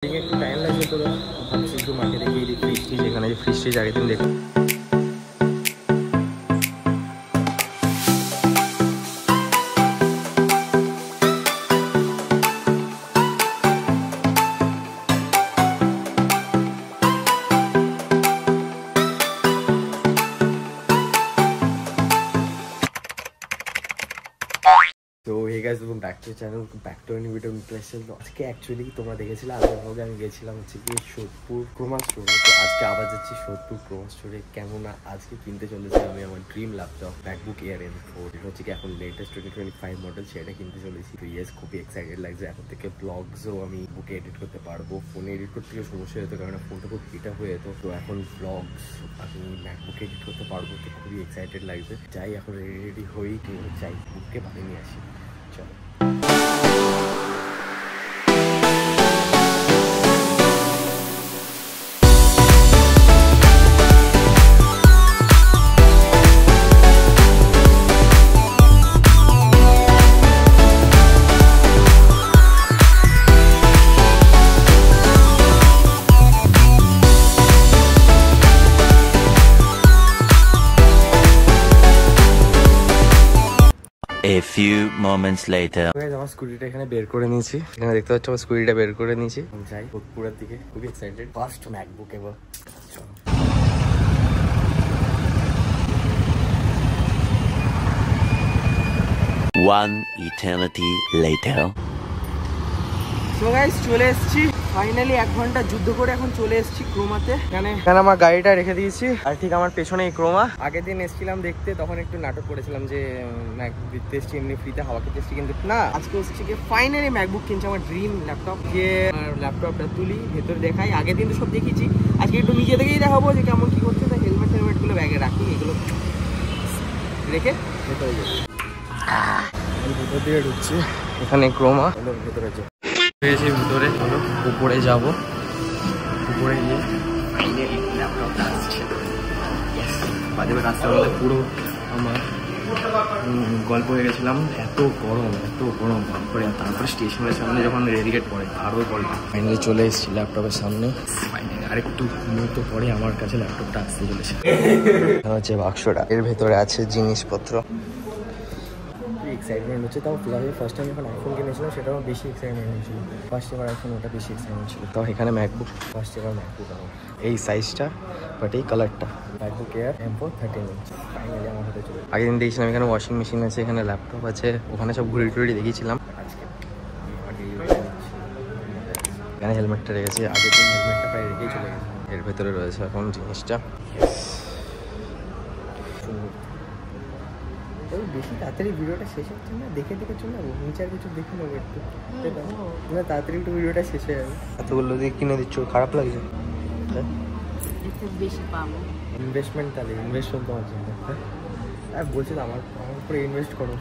একটু টাইম লাগবে তো ভাবছি একটু মাকে দেখিয়ে দিই ফ্রিজটি, যেখানে ফ্রিজটি আগের দিন দেখলাম। তো hey guys, welcome back to channel, back to new video impression. তো আজকে অ্যাকচুয়ালি তোমরা দেখেছিলে আগের ব্লগে আমি গেছিলাম হচ্ছে কি সোদপুর ক্রোমা স্টোরে। তো আজকে আবার যাচ্ছি সোদপুর ক্রোমা স্টোরে। কেননা আজকে কিনতে চলেছি আমি আমার dream laptop MacBook air M4। এটা হচ্ছে কি এখন লেটেস্ট 2025 মডেল, সেটা কিনতে চলেছি। তো ইয়েস, খুবই এক্সাইটেড লাগছে। এখন থেকে ব্লগসও আমি বুকে এডিট করতে পারবো। ফোনে এডিট করতে গিয়ে সমস্যা হতো, কারণ ফোনটা খুব হিট আপ হয়ে যেত। তো এখন ব্লগস আমি ম্যাকবুকে এডিট করতে পারবো, তো খুবই এক্সাইটেড লাগছে। যাই এখন রেডি হই, যাই বুককে বানিয়ে নিয়ে আসি। চলো। A few moments later. আমার স্কুটিটা এখানে বের করে নিয়েছি, এখানে দেখতে পাচ্ছ আমার স্কুটিটা বের করে নিয়েছি। যাই সোদপুরের দিকে, খুবই এক্সাইটেড। ফার্স্ট ম্যাকবুক এবার। One eternity later. So guys, চলে এসেছি ফাইনালি। 1 ঘন্টা যুদ্ধ করে এখন চলে এসেছি ক্রোমাতে। এখানে আমার গাড়িটা রেখে দিয়েছি, আর ঠিক আমার পেছনে এই ক্রোমা। আগের দিন এসেছিলাম দেখতে, তখন একটু নাটক করেছিলাম যে ম্যাকবুক দেখতে এসেছি এমনি ফ্রিতে, হাওয়া খেতে এসেছি, কিন্তু না, আজকে এসেছি কি ফাইনালি ম্যাকবুক কিনছি, আমার ড্রিম ল্যাপটপ। যে ল্যাপটপটা তুলি, ভেতরে দেখাই। আগের দিন তো সব দেখিয়েছি, আজকে একটু নিজে থেকেই দেখাবো যে কেমন কি করছে। তাই হেলমেটগুলো ব্যাগে রাখি, এগুলো রেখে ভেতরে যাই। ভেতর দিকে ঢুকছি, এখানে ক্রোমা, ভেতরে যাই। পেয়েছি ভিতরে, চলো উপরে যাব। উপরে গিয়ে ল্যাপটপটা আসছে। বাজে রাস্তার মধ্যে পুরো আমার গল্প হয়ে গেছিলাম, এত গরম তারপরে স্টেশনের সামনে যখন রেডিকেট পড়ে আরও গল্প। ফাইনালি চলে এসেছি ল্যাপটপের সামনে। ফাইনালি আরেকটু মুহূর্ত পরে আমার কাছে ল্যাপটপটা আসতে চলেছে। হচ্ছে বাক্সটা, এর ভেতরে আছে জিনিসপত্র। এক্সাইটমেন্ট হচ্ছে, তাও ফিলহাল ফার্স্ট টাইম যখন আইফোন কিনেছিলাম সেটাও বেশি এক্সাইটমেন্ট হয়েছিল। ফার্স্ট এবার আইফোন, ওটা বেশি এক্সাইটমেন্ট ছিল। তাও এখানে ম্যাকবুক, ফার্স্ট এবার ম্যাকবুক আমার এই সাইজটা, বাট এই কালারটা MacBook air M4 13 inch finally আমার হাতে চলে। আগের দিন দেখছিলাম এখানে ওয়াশিং মেশিন আছে, এখানে ল্যাপটপ আছে, ওখানে সব ঘুরে টুড়ি দেখিয়েছিলাম। আজকে এখানে হেলমেটটা রেখেছি, আগের দিন হেলমেটটা প্রায় রেখেই চলে গেছে। এর ভেতরে রয়েছে এখন জিনিসটা। বেশি তাড়াতাড়ি ভিডিওটা শেষ হচ্ছে না, দেখে চলে যাবো, নিচে আর কিছু দেখে নেবো একটু, না তাড়াতাড়ি একটু ভিডিওটা শেষ হয়ে যাবে। এতগুলো দিয়ে কিনে দিচ্ছ, খারাপ লাগছে? বেশি পাবো ইনভেস্টমেন্ট, তাহলে ইনভেস্টমেন্ট তোমার জন্য। হ্যাঁ বলছি তো, আমার উপরে ইনভেস্ট করো।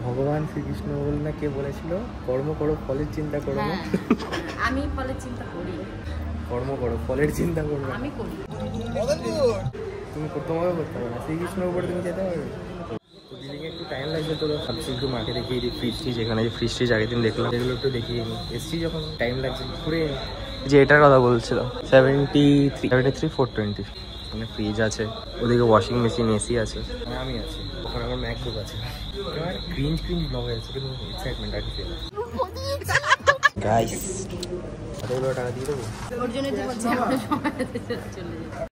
ভগবান শ্রীকৃষ্ণ বল না, কে বলেছিল কর্ম করো ফলের চিন্তা করো না? আমি ফলের চিন্তা করি। কর্ম করো ফলের চিন্তা করো না। আমি করি। তুমি তোমাকে করতে হবে না, শ্রীকৃষ্ণের উপরে তুমি যেতে পারবে। তো দিদিকে একটু টাইম লাগবে, তো ভাবছি একটু মাকে দেখিয়ে দিই ফ্রিজটি, যেখানে ফ্রিজটি আগের দিন দেখলাম, এগুলো একটু দেখিয়ে নিই। এসছি যখন টাইম লাগছে ঘুরে। যে এটার কথা বলছিল 73,420, মানে ফ্রিজ আছে, ওদিকে ওয়াশিং মেশিন, এসি আছে, আমি আছি, ওখানে আমার ম্যাকবুক আছে। এবার ক্রিঞ্জ ব্লগ হয়েছে, কিন্তু এক্সাইটমেন্ট আর কিছু গাইস। কতগুলো টাকা দিয়ে দেবো? ওর জন্যই তো বলছি আমরা সময় চলে যাই।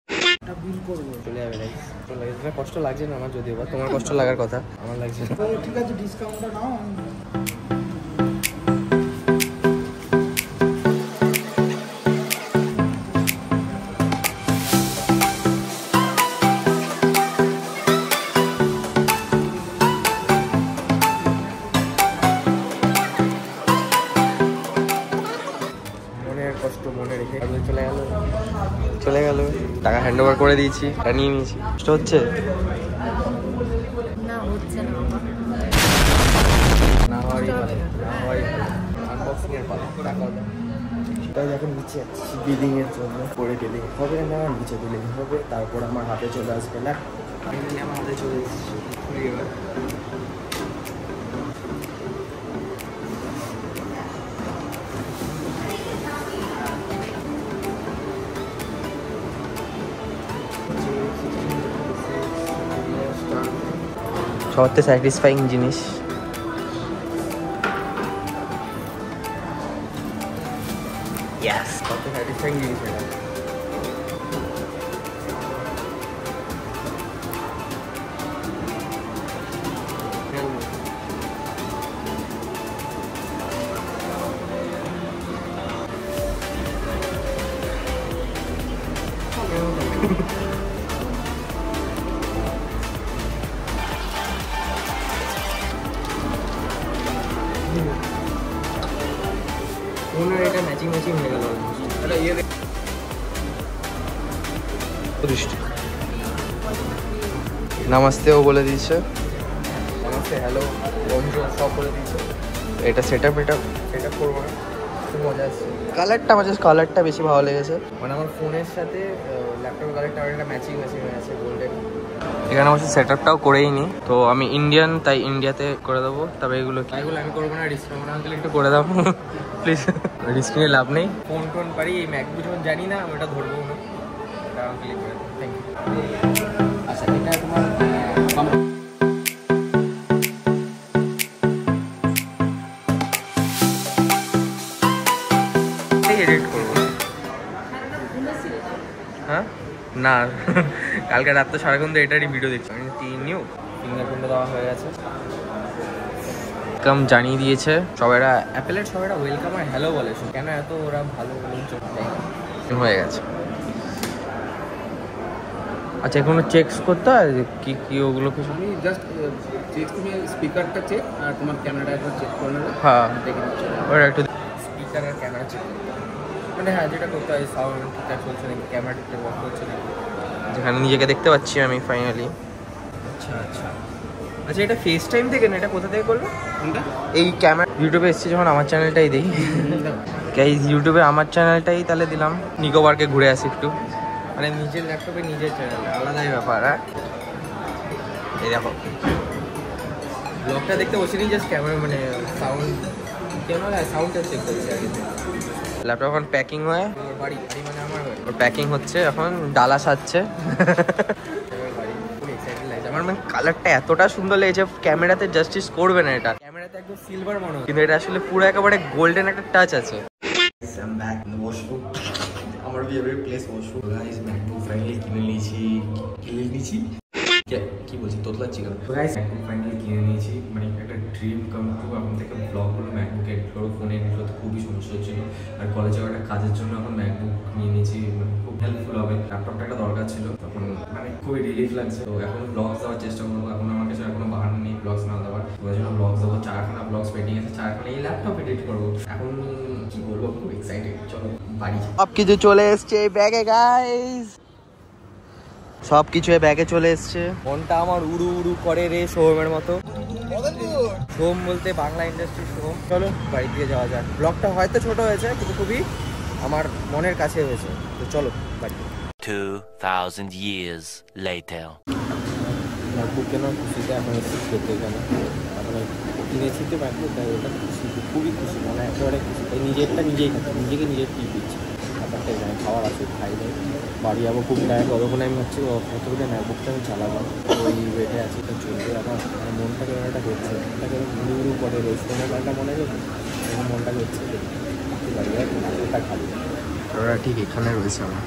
বিল করবো, চলে যাবে গাইস। কষ্ট লাগছে না আমার, যদিও বা তোমার কষ্ট লাগার কথা, আমার লাগছে না। ঠিক আছে, ডিসকাউন্টটা নাও। কষ্ট মনে রেখে চলে গেল। টাকা হ্যান্ড ওভার করে দিয়েছি, এটা নিয়ে নিয়েছি। কষ্ট হচ্ছে না, হচ্ছে না, না হওয়ারই ভালো, না হওয়ারই ভালো। আনবক্সিং এর পালা, টাকা দাও। তাই এখন নিচে যাচ্ছি বিলিং এর জন্য, পরে বিলিং হবে না, নিচে বিলিং হবে, তারপর আমার হাতে চলে আসবে ল্যাপটপ। ফাইনালি আমার হাতে চলে এসেছে। সবার থেকে স্যাটিসফাইং জিনিস। ইয়েস, কত স্যাটিসফাইং জিনিস এটা। ওনার এটা ম্যাচিং হয়ে গেল। নামাস্তেও বলে দিয়েছে, নামাস্তে, হ্যালো, বন্ধু সব বলে দিয়েছে। এটা সেট আপ করবো না, খুব মজা আসছে। কালারটা বেশি ভালো লেগেছে, মানে আমার ফোনের সাথে ল্যাপটপের কালারটা একটা ম্যাচিং হয়ে আছে, গোল্ডেন। এখানে অবশ্যই সেট আপটাও করেই নি, তো আমি ইন্ডিয়ান, তাই ইন্ডিয়াতে করে দেবো। তবে এগুলো আমি করবো না, রিস্ক নেবো না, একটু করে দাও প্লিজ। রিস্ক নিয়ে লাভ নেই, ফোন পারি। এই ম্যাকবুক যখন জানি না, আমি ওটা ধরবো না, ক্লিক করে দেবো। Thank you. আচ্ছা, এটা তোমার এডিট করবো। হ্যাঁ না, কালকে রাত তো সারাক্ষণ তো এটারই ভিডিও দেখছি। আমি নিউ ফিঙ্গারপ্রিন্টটা দেওয়া হয়ে গেছে, ওয়েলকাম জানিয়ে দিয়েছে সবাইরা। অ্যাপেলের সবাইরা ওয়েলকাম আর হ্যালো বলে, কেন এত ওরা ভালো হয়ে গেছে। আচ্ছা, এখনো চেক করতে হয় কি কি ওগুলো কিছু? জাস্ট চেক, তুমি স্পিকারটা চেক আর তোমার ক্যামেরাটা একবার চেক করে নেবে। হ্যাঁ, দেখে নিচ্ছি ওরা একটু স্পিকার আর ক্যামেরা চেক, মানে হ্যাঁ যেটা করতে হয়, সাউন্ড ঠিকঠাক চলছে নাকি, ক্যামেরা ঠিকঠাক ওয়ার্ক করছে নাকি, যেখানে নিজেকে দেখতে পাচ্ছি আমি ফাইনালি। আচ্ছা, এটা ফেস টাইম থেকে না, এটা কোথা থেকে করলো? এই ক্যামেরা ইউটিউবে এসেছি যখন, আমার চ্যানেলটাই দিই। ইউটিউবে আমার চ্যানেলটাই তাহলে দিলাম। নিকো পার্কে ঘুরে আসি একটু, মানে নিজের ল্যাপটপে নিজের চ্যানেল, আলাদাই ব্যাপার। হ্যাঁ, এই দেখো ব্লগটা দেখতে বসিনি, জাস্ট ক্যামেরা মানে সাউন্ডটা চেক করছি আগে। ল্যাপটপ এখন প্যাকিং হয়ে বাড়ি মানে আমার প্যাকিং হচ্ছে, এখন ডালা সাজছে। আমার মানে কালারটা এতটা সুন্দর লেগেছে, ক্যামেরাতে জাস্টিস করবে না এটা। ক্যামেরাতে একদম সিলভার মনে হয়, কিন্তু এটা আসলে পুরো একেবারে গোল্ডেন একটা টাচ আছে। আমার favourite place washroom. Guys, MacBook finally কিনে নিয়েছি। কি বলছি, তোতলাচ্ছি কেন? গাইস, ম্যাকবুক ফাইনালি কিনে নিয়েছি, মানে একটা ড্রিম কাম ট্রু। এখন থেকে ব্লগগুলো ম্যাকবুকে এডিট করো, ফোনে এডিট করতে খুবই সমস্যা হচ্ছিল। আর কলেজে একটা কাজের জন্য এখন ম্যাকবুক নিয়ে নিয়েছি, মানে খুব হেল্পফুল হবে। ল্যাপটপটা একটা দরকার ছিল, তখন মানে খুবই রিলিফ লাগছে। তো এখন ব্লগস দেওয়ার চেষ্টা করবো। এখন আমার কাছে এখনো বাহানা নেই ব্লগস না দেওয়ার, ওই জন্য ব্লগস দেবো। 4খানা ব্লগস পেন্ডিং আছে, 4খানা এই ল্যাপটপ এডিট করবো। এখন কি বলবো, খুব এক্সাইটেড। চলো বাড়ি। সব কিছু চলে এসছে ব্যাগে গাইস, সব কিছু ব্যাগে চলে এসছে। মনটা আমার উড়ু উড়ু করে রে, সোহমের মতো। সোহম বলতে বাংলা ইন্ডাস্ট্রি সোহম। চলো বাড়ি দিয়ে যাওয়া যাক। ব্লগটা হয়তো ছোট হয়েছে, কিন্তু খুবই আমার মনের কাছে হয়েছে। তো চলো বাড়ি। 2000 years later. ম্যাকবুক কেনার খুশিতে এখন এসেছি খেতে, এখানে এখন কিনেছি তো ম্যাকবুক, তাই ওটা খুশি, খুবই খুশি, মানে একেবারে খুশি। তাই নিজেরটা নিজেই খাচ্ছি, নিজেকে নিজের টিপ দিচ্ছি। ব্যাপারটা এখানে খাওয়ার আছে, খাই যাই, বাড়ি যাবো খুব টাইম। ততক্ষণে আমি হচ্ছে কতগুলো ম্যাকবুকটা আমি চালাবো, ওই ওয়েটে আছি। তো চলবে আমার, মানে মনটা কেমন একটা করছে, মনটা কেমন ঘুরু ঘুরু করে রয়েছে। মোবাইলটা মনে হচ্ছে এবং মনটা করছে বাড়ি যাই, ওটা খাবো। ওরা ঠিক এখানে রয়েছে আমার।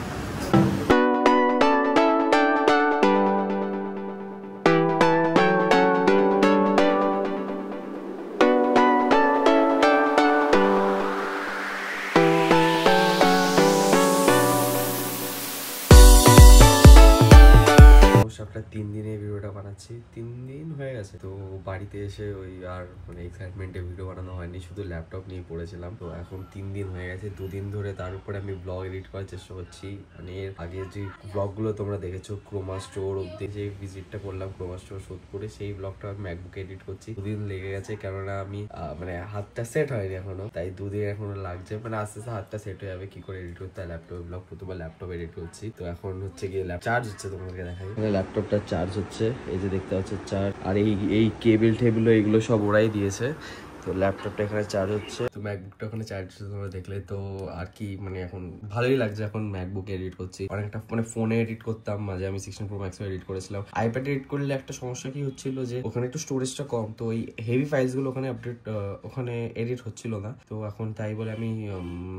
সবটা 3 দিনে ভিডিওটা বানাচ্ছি, 3 দিন হয়ে গেছে। তো বাড়িতে এসে ওই আর মানে এক্সাইটমেন্টে ভিডিও বানানো হয়নি, শুধু ল্যাপটপ নিয়ে পড়েছিলাম। তো এখন 3 দিন হয়ে গেছে, 2 দিন ধরে তার উপরে আমি ব্লগ এডিট করার চেষ্টা করছি। মানে এর আগে যে ব্লগগুলো তোমরা দেখেছো, ক্রোমা স্টোর অব্দি যে ভিজিটটা করলাম, ক্রোমা স্টোর সোদপুরে, সেই ব্লগটা আমি ম্যাকবুকে এডিট করছি। 2 দিন লেগে গেছে, কেননা আমি মানে হাতটা সেট হয়নি এখনো, তাই 2 দিন এখনো লাগছে। মানে আস্তে আস্তে হাতটা সেট হয়ে যাবে, কি করে এডিট করতে হয় ল্যাপটপে ব্লগ। প্রথমে ল্যাপটপ এডিট করছি। তো এখন হচ্ছে গিয়ে চার্জ হচ্ছে, তোমাদেরকে দেখাই। ল্যাপটপটা চার্জ হচ্ছে, এই যে দেখতে পাচ্ছ চার্জ। আর এই কেবিল টেবিল এইগুলো সব ওরাই দিয়েছে। তো ল্যাপটপটা এখানে চার্জ হচ্ছে, তো ম্যাকবুকটা ওখানে চার্জ হচ্ছে তোমরা দেখলে। তো আর কি মানে এখন ভালোই লাগছে এখন ম্যাকবুকে এডিট করছি। অনেকটা মানে ফোনে এডিট করতাম মাঝে, আমি 16 Pro Max এডিট করেছিলাম। আইপ্যাডে এডিট করলে একটা সমস্যা কি হচ্ছিল যে ওখানে একটু স্টোরেজটা কম, তো ওই হেভি ফাইলস গুলো ওখানে ওখানে এডিট হচ্ছিল না। তো এখন তাই বলে আমি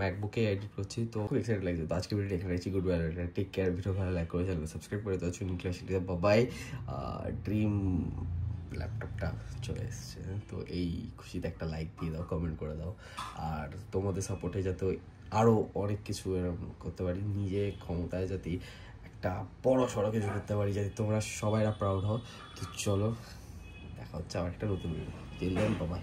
ম্যাকবুকে এডিট করছি। তো খুব এক্সাইটেড লাগছে। তো আজকে ভিডিও এখানে goodbye, take care, video ভালো লাইক করে চ্যানেল সাবস্ক্রাইব করে দাও। বাই। ড্রিম ল্যাপটপটা চলে এসছে, তো এই খুশিতে একটা লাইক দিয়ে দাও, কমেন্ট করে দাও। আর তোমাদের সাপোর্টে যাতে আরও অনেক কিছু এরকম করতে পারি, নিজে ক্ষমতায় যাতে একটা বড় সড়ো কিছু করতে পারি, যাতে তোমরা সবাইরা প্রাউড হও। তো চলো দেখা হচ্ছে আবার একটা নতুন ভিডিও। বাই।